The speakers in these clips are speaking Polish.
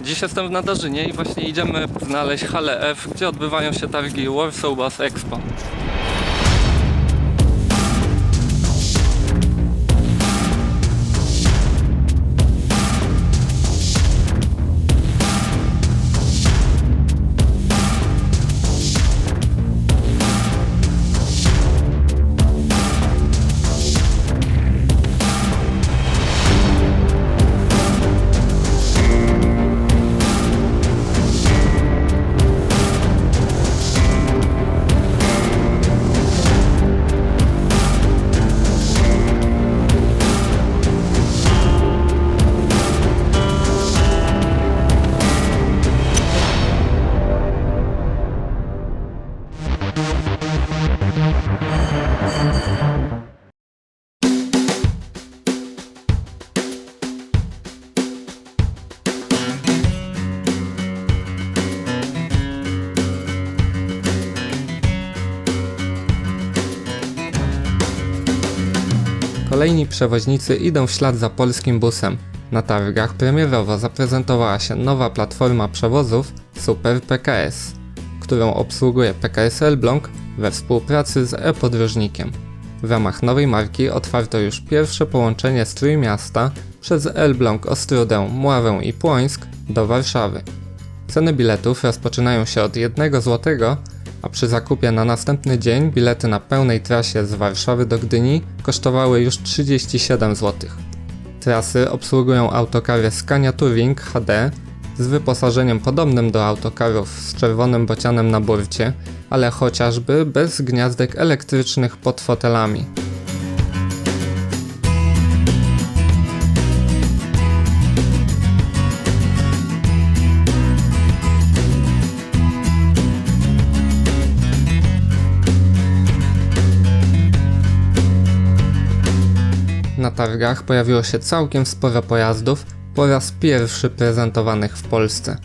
Dziś jestem w Nadarzynie i właśnie idziemy znaleźć halę F, gdzie odbywają się targi Warsaw Bus Expo. Kolejni przewoźnicy idą w ślad za polskim busem. Na targach premierowo zaprezentowała się nowa platforma przewozów Super PKS, którą obsługuje PKS Elbląg we współpracy z e-podróżnikiem. W ramach nowej marki otwarto już pierwsze połączenie z Trójmiasta przez Elbląg, Ostródę, Mławę i Płońsk do Warszawy. Ceny biletów rozpoczynają się od 1 zł, a przy zakupie na następny dzień bilety na pełnej trasie z Warszawy do Gdyni kosztowały już 37 zł. Trasy obsługują autokary Scania Touring HD z wyposażeniem podobnym do autokarów z czerwonym bocianem na burcie, ale chociażby bez gniazdek elektrycznych pod fotelami. Na targach pojawiło się całkiem sporo pojazdów, po raz pierwszy prezentowanych w Polsce.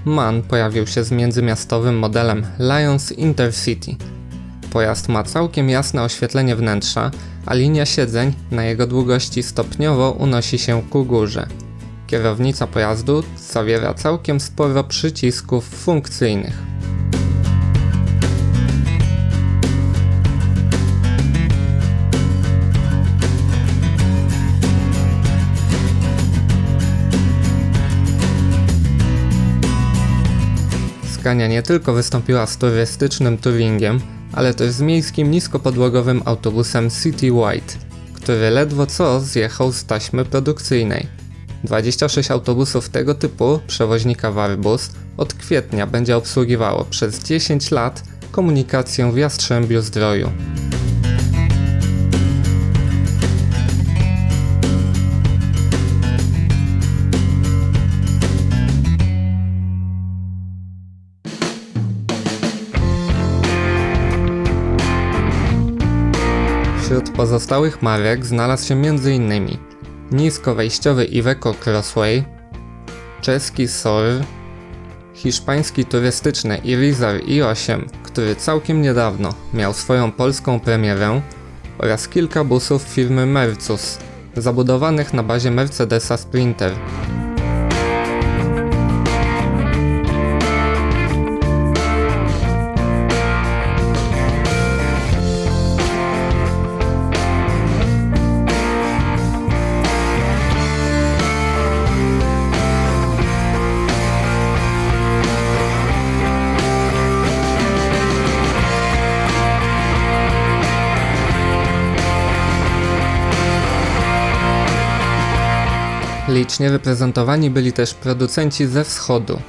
MAN pojawił się z międzymiastowym modelem Lions Intercity. Pojazd ma całkiem jasne oświetlenie wnętrza, a linia siedzeń na jego długości stopniowo unosi się ku górze. Kierownica pojazdu zawiera całkiem sporo przycisków funkcyjnych. Scania nie tylko wystąpiła z turystycznym touringiem, ale też z miejskim niskopodłogowym autobusem City White, który ledwo co zjechał z taśmy produkcyjnej. 26 autobusów tego typu przewoźnika Warbus od kwietnia będzie obsługiwało przez 10 lat komunikację w Jastrzębiu-Zdroju. Wśród pozostałych marek znalazł się m.in. niskowejściowy Iveco Crossway, czeski SOR, hiszpański turystyczny Irizar i8, który całkiem niedawno miał swoją polską premierę, oraz kilka busów firmy Mercus, zabudowanych na bazie Mercedesa Sprinter. Licznie reprezentowani byli też producenci ze wschodu.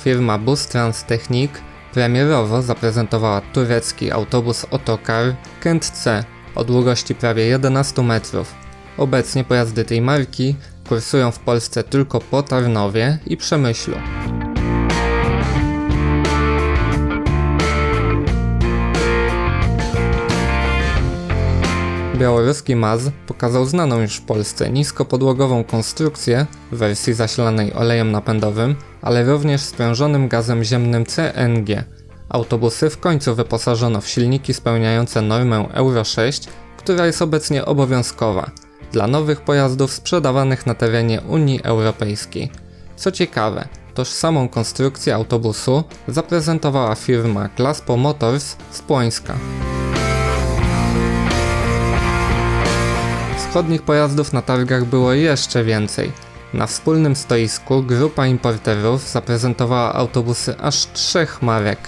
Firma Bustrans Technik premierowo zaprezentowała turecki autobus Otokar Kent C o długości prawie 11 metrów. Obecnie pojazdy tej marki kursują w Polsce tylko po Tarnowie i Przemyślu. Białoruski MAZ pokazał znaną już w Polsce niskopodłogową konstrukcję w wersji zasilanej olejem napędowym, ale również sprężonym gazem ziemnym CNG. Autobusy w końcu wyposażono w silniki spełniające normę Euro 6, która jest obecnie obowiązkowa dla nowych pojazdów sprzedawanych na terenie Unii Europejskiej. Co ciekawe, Tożsamą konstrukcję autobusu zaprezentowała firma Glaspo Motors z Płońska. Wschodnich pojazdów na targach było jeszcze więcej. Na wspólnym stoisku grupa importerów zaprezentowała autobusy aż 3 marek: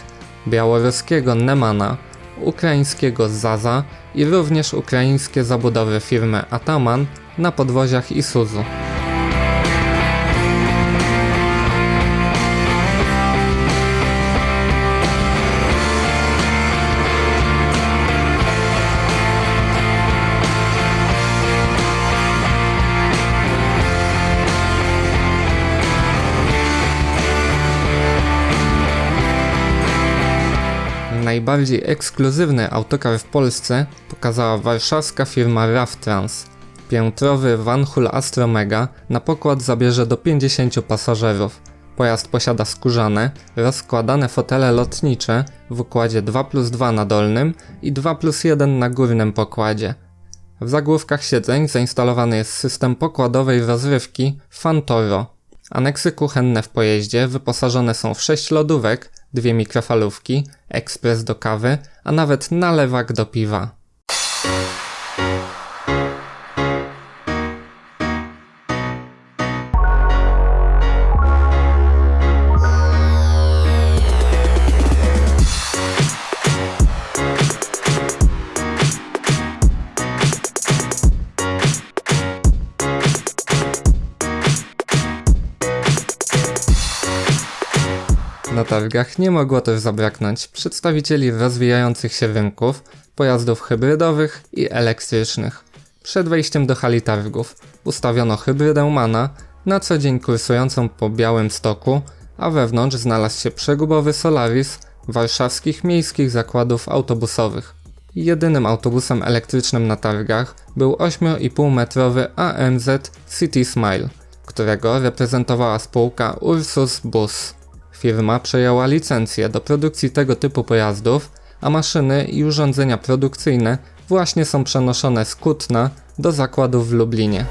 białoruskiego Nemana, ukraińskiego Zaza i również ukraińskie zabudowy firmy Ataman na podwoziach Isuzu. Najbardziej ekskluzywny autokar w Polsce pokazała warszawska firma RAV Trans. Piętrowy Vanhool Astromega na pokład zabierze do 50 pasażerów. Pojazd posiada skórzane, rozkładane fotele lotnicze w układzie 2+2 na dolnym i 2+1 na górnym pokładzie. W zagłówkach siedzeń zainstalowany jest system pokładowej rozrywki Fantoro. Aneksy kuchenne w pojeździe wyposażone są w 6 lodówek, 2 mikrofalówki, ekspres do kawy, a nawet nalewak do piwa. Na targach nie mogło też zabraknąć przedstawicieli rozwijających się rynków, pojazdów hybrydowych i elektrycznych. Przed wejściem do hali targów ustawiono hybrydę MANA, na co dzień kursującą po Białymstoku, a wewnątrz znalazł się przegubowy Solaris warszawskich miejskich zakładów autobusowych. Jedynym autobusem elektrycznym na targach był 8,5-metrowy AMZ City Smile, którego reprezentowała spółka Ursus Bus. Firma przejęła licencję do produkcji tego typu pojazdów, a maszyny i urządzenia produkcyjne właśnie są przenoszone z Kutna do zakładów w Lublinie.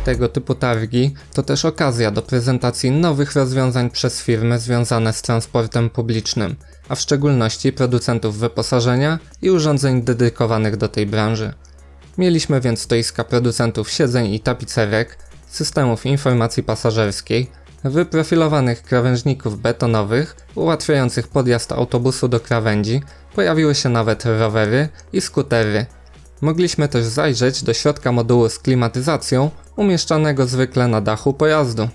Tego typu targi to też okazja do prezentacji nowych rozwiązań przez firmy związane z transportem publicznym, a w szczególności producentów wyposażenia i urządzeń dedykowanych do tej branży. Mieliśmy więc stoiska producentów siedzeń i tapicerek, systemów informacji pasażerskiej, wyprofilowanych krawężników betonowych ułatwiających podjazd autobusu do krawędzi, pojawiły się nawet rowery i skutery. Mogliśmy też zajrzeć do środka modułu z klimatyzacją umieszczanego zwykle na dachu pojazdu.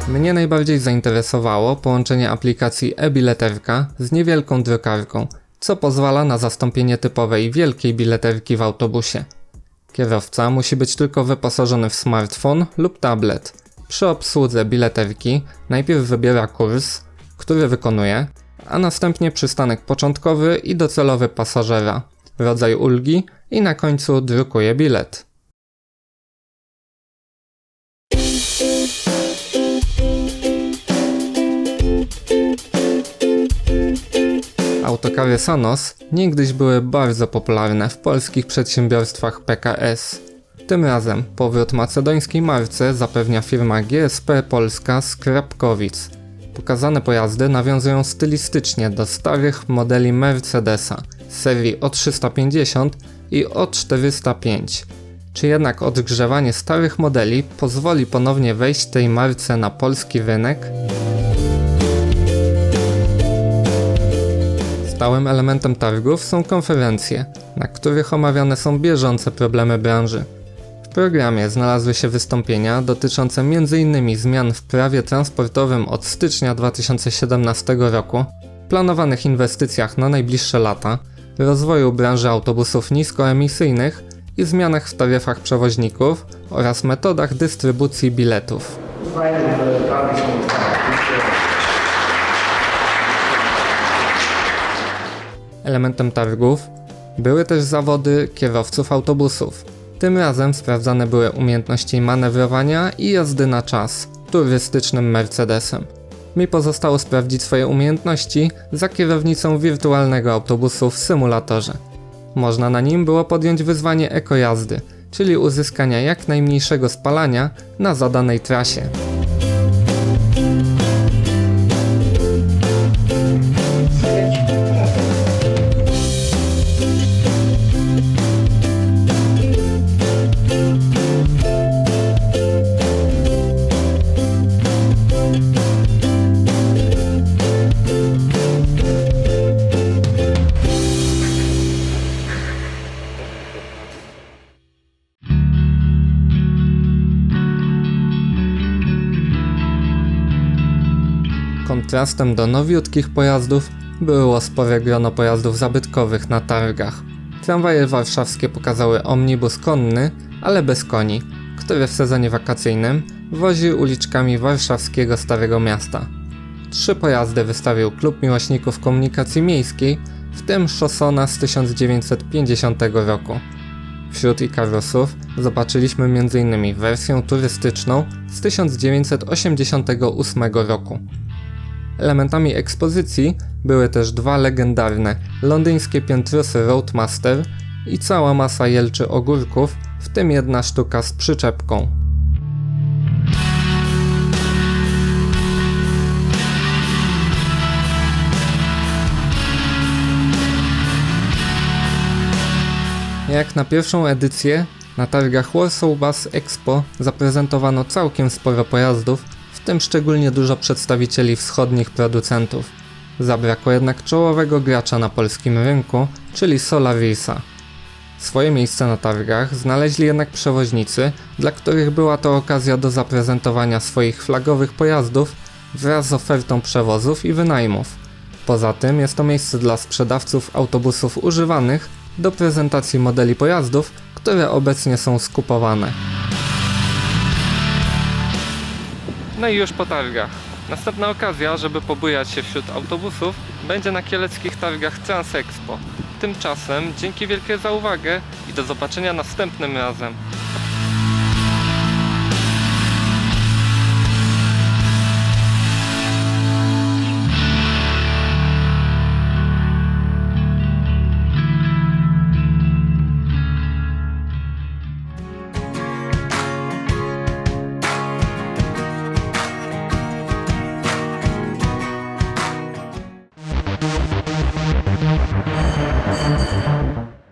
Mnie najbardziej zainteresowało połączenie aplikacji e-bileterka z niewielką drukarką, co pozwala na zastąpienie typowej wielkiej bileterki w autobusie. Kierowca musi być tylko wyposażony w smartfon lub tablet. Przy obsłudze bileterki najpierw wybiera kurs, który wykonuje, a następnie przystanek początkowy i docelowy pasażera, rodzaj ulgi i na końcu drukuje bilet. Autokary Sonos niegdyś były bardzo popularne w polskich przedsiębiorstwach PKS. Tym razem powrót macedońskiej marce zapewnia firma GSP Polska z Krapkowic. Pokazane pojazdy nawiązują stylistycznie do starych modeli Mercedesa z serii O350 i O405. Czy jednak odgrzewanie starych modeli pozwoli ponownie wejść tej marce na polski rynek? Stałym elementem targów są konferencje, na których omawiane są bieżące problemy branży. W programie znalazły się wystąpienia dotyczące m.in. zmian w prawie transportowym od stycznia 2017 roku, planowanych inwestycjach na najbliższe lata, rozwoju branży autobusów niskoemisyjnych i zmianach w taryfach przewoźników oraz metodach dystrybucji biletów. Elementem targów były też zawody kierowców autobusów. Tym razem sprawdzane były umiejętności manewrowania i jazdy na czas turystycznym Mercedesem. Mi pozostało sprawdzić swoje umiejętności za kierownicą wirtualnego autobusu w symulatorze. Można na nim było podjąć wyzwanie ekojazdy, czyli uzyskania jak najmniejszego spalania na zadanej trasie. Kontrastem do nowiutkich pojazdów było spore grono pojazdów zabytkowych na targach. Tramwaje warszawskie pokazały omnibus konny, ale bez koni, który w sezonie wakacyjnym wozi uliczkami warszawskiego Starego Miasta. 3 pojazdy wystawił Klub Miłośników Komunikacji Miejskiej, w tym Szosona z 1950 roku. Wśród ikarusów zobaczyliśmy m.in. wersję turystyczną z 1988 roku. Elementami ekspozycji były też 2 legendarne londyńskie piętrusy Roadmaster i cała masa jelczy ogórków, w tym 1 sztuka z przyczepką. Jak na pierwszą edycję, na targach Warsaw Bus Expo zaprezentowano całkiem sporo pojazdów, w tym szczególnie dużo przedstawicieli wschodnich producentów. Zabrakło jednak czołowego gracza na polskim rynku, czyli Solarisa. Swoje miejsce na targach znaleźli jednak przewoźnicy, dla których była to okazja do zaprezentowania swoich flagowych pojazdów wraz z ofertą przewozów i wynajmów. Poza tym jest to miejsce dla sprzedawców autobusów używanych do prezentacji modeli pojazdów, które obecnie są skupowane. No i już po targach. Następna okazja, żeby pobujać się wśród autobusów, będzie na kieleckich targach Transexpo. Tymczasem dzięki wielkie za uwagę i do zobaczenia następnym razem.